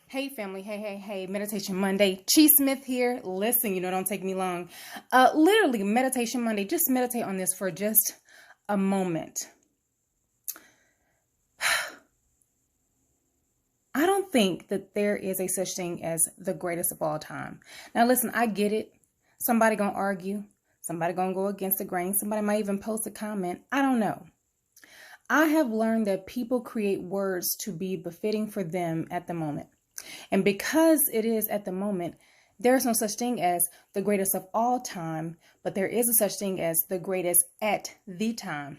Hey family, hey, Meditation Monday. Chi Smith here. Listen, don't take me long. Literally, Meditation Monday. Just meditate on this for just a moment. I don't think that there is a such thing as the greatest of all time. Now listen, I get it. Somebody gonna argue. Somebody gonna go against the grain. Somebody might even post a comment. I don't know. I have learned that people create words to be befitting for them at the moment. And because it is at the moment, there is no such thing as the greatest of all time, but there is a such thing as the greatest at the time.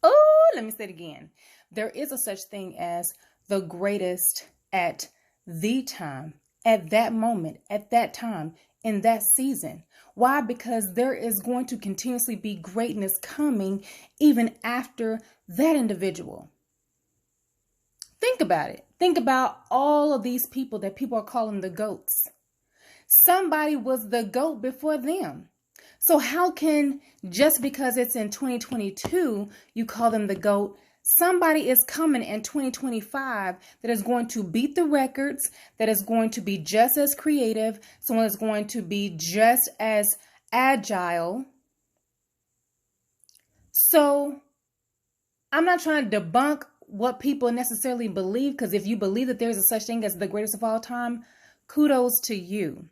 Oh, let me say it again. There is a such thing as the greatest at the time, at that moment, at that time, in that season. Why? Because there is going to continuously be greatness coming even after that individual. Think about it. Think about all of these people that people are calling the GOATs. Somebody was the GOAT before them. So how can, just because it's in 2022, you call them the GOAT? Somebody is coming in 2025 that is going to beat the records, that is going to be just as creative, someone that's going to be just as agile. So I'm not trying to debunk what people necessarily believe, because if you believe that there's a such thing as the greatest of all time, kudos to you.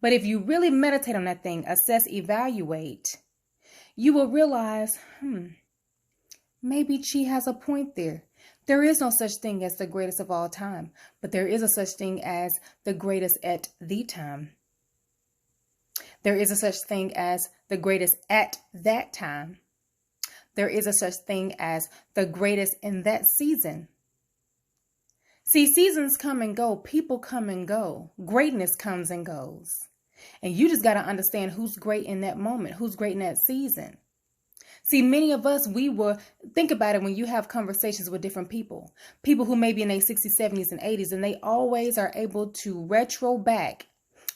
But if you really meditate on that thing, assess, evaluate, you will realize, maybe Chi has a point there. There is no such thing as the greatest of all time, but there is a such thing as the greatest at the time. There is a such thing as the greatest at that time. There is a such thing as the greatest in that season. See, seasons come and go. People come and go. Greatness comes and goes. And you just got to understand who's great in that moment, who's great in that season. See, many of us, think about it when you have conversations with different people who may be in their 60s, 70s, and 80s, and they always are able to retro back,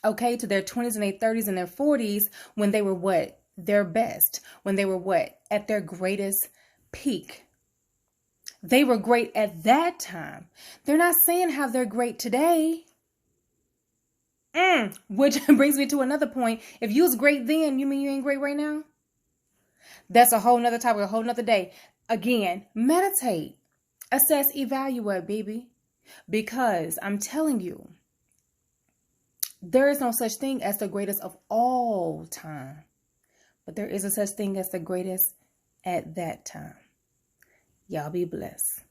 to their 20s and their 30s and their 40s when they were what? Their best, when they were what? At their greatest peak. They were great at that time. They're not saying how they're great today. Which brings me to another point. If you was great then, you mean you ain't great right now? That's a whole nother topic, a whole nother day. Again, meditate, assess, evaluate, baby. Because I'm telling you, there is no such thing as the greatest of all time. But there is a such thing as the greatest at that time. Y'all be blessed.